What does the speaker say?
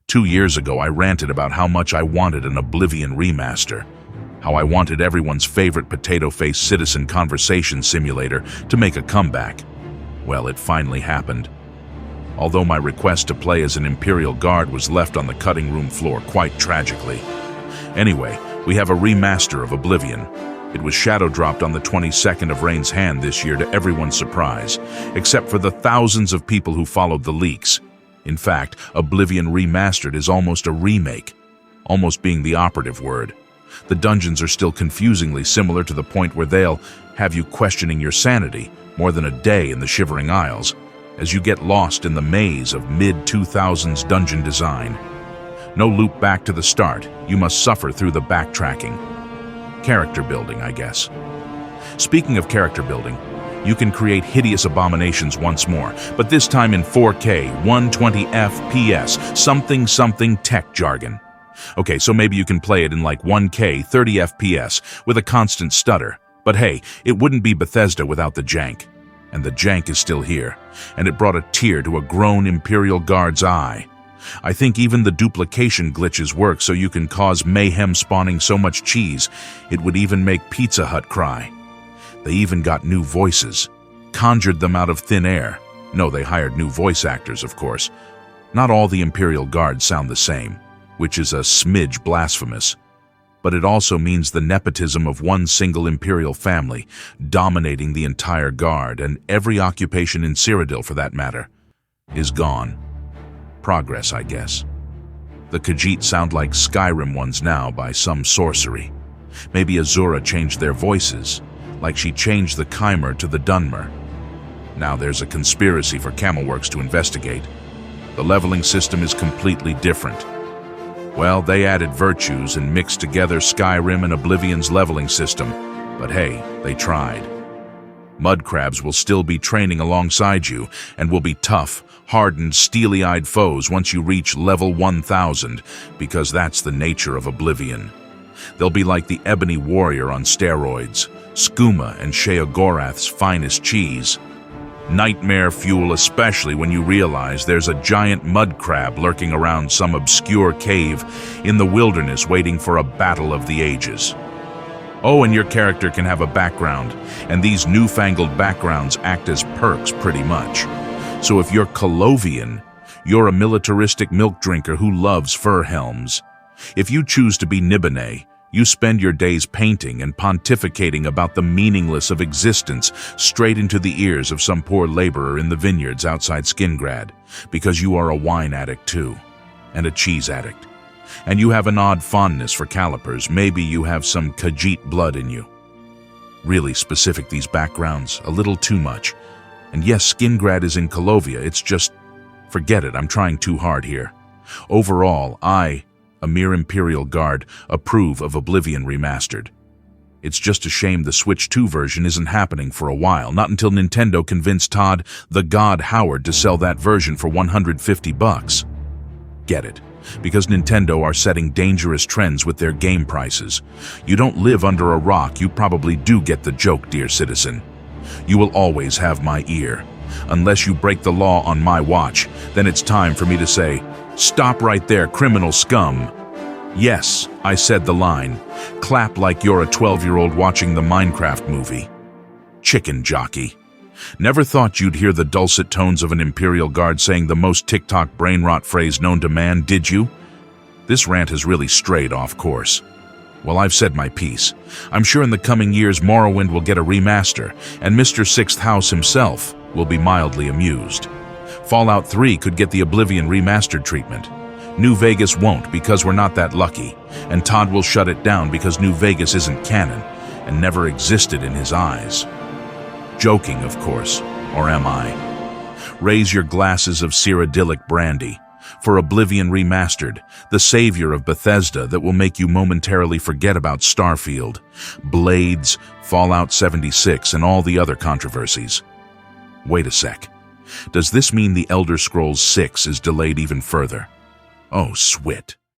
2 years ago, I ranted about how much I wanted an Oblivion Remaster, how I wanted everyone's favorite potato-faced citizen conversation simulator to make a comeback. Well, it finally happened. Although my request to play as an Imperial Guard was left on the cutting room floor quite tragically. Anyway, we have a remaster of Oblivion. It was shadow-dropped on the 22nd of Rain's hand this year to everyone's surprise, except for the thousands of people who followed the leaks. In fact, Oblivion Remastered is almost a remake, almost being the operative word. The dungeons are still confusingly similar to the point where they'll have you questioning your sanity more than a day in the Shivering Isles, as you get lost in the maze of mid-2000s dungeon design. No loop back to the start, you must suffer through the backtracking. Character building, I guess. Speaking of character building, you can create hideous abominations once more, but this time in 4K, 120 FPS, something tech jargon. Okay, so maybe you can play it in like 1K, 30 FPS, with a constant stutter. But hey, it wouldn't be Bethesda without the jank. And the jank is still here, and it brought a tear to a grown Imperial Guard's eye. I think even the duplication glitches work so you can cause mayhem spawning so much cheese, it would even make Pizza Hut cry. They even got new voices, conjured them out of thin air. No, they hired new voice actors, of course. Not all the Imperial Guards sound the same, which is a smidge blasphemous. But it also means the nepotism of one single Imperial family, dominating the entire Guard, and every occupation in Cyrodiil, for that matter, is gone. Progress, I guess. The Khajiit sound like Skyrim ones now by some sorcery. Maybe Azura changed their voices, like she changed the Chimer to the Dunmer. Now there's a conspiracy for Camelworks to investigate. The leveling system is completely different. Well, they added virtues and mixed together Skyrim and Oblivion's leveling system, but hey, they tried. Mudcrabs will still be training alongside you and will be tough, hardened, steely-eyed foes once you reach level 1000, because that's the nature of Oblivion. They'll be like the Ebony Warrior on steroids, skooma and Sheogorath's finest cheese. Nightmare fuel, especially when you realize there's a giant mud crab lurking around some obscure cave in the wilderness waiting for a battle of the ages. Oh, and your character can have a background, and these newfangled backgrounds act as perks pretty much. So if you're Colovian, you're a militaristic milk drinker who loves fur helms. If you choose to be Nibene, you spend your days painting and pontificating about the meaningless of existence straight into the ears of some poor laborer in the vineyards outside Skingrad, because you are a wine addict too, and a cheese addict. And you have an odd fondness for calipers. Maybe you have some Khajiit blood in you. Really specific, these backgrounds, a little too much. And yes, Skingrad is in Colovia, it's just, forget it, I'm trying too hard here. Overall, I, a mere Imperial Guard, approve of Oblivion Remastered. It's just a shame the Switch 2 version isn't happening for a while, not until Nintendo convinced Todd the God Howard to sell that version for $150. Get it? Because Nintendo are setting dangerous trends with their game prices. You don't live under a rock, you probably do get the joke, dear citizen. You will always have my ear. Unless you break the law on my watch, then it's time for me to say, "Stop right there, criminal scum." Yes, I said the line. Clap like you're a 12-year-old watching the Minecraft movie. Chicken jockey. Never thought you'd hear the dulcet tones of an Imperial Guard saying the most TikTok brain-rot phrase known to man, did you? This rant has really strayed off course. Well, I've said my piece. I'm sure in the coming years Morrowind will get a remaster, and Mr. Sixth House himself will be mildly amused. Fallout 3 could get the Oblivion Remastered treatment. New Vegas won't, because we're not that lucky, and Todd will shut it down because New Vegas isn't canon and never existed in his eyes. Joking, of course, or am I? Raise your glasses of Cyrodiilic brandy for Oblivion Remastered, the savior of Bethesda that will make you momentarily forget about Starfield, Blades, Fallout 76, and all the other controversies. Wait a sec. Does this mean the Elder Scrolls 6 is delayed even further? Oh, swit.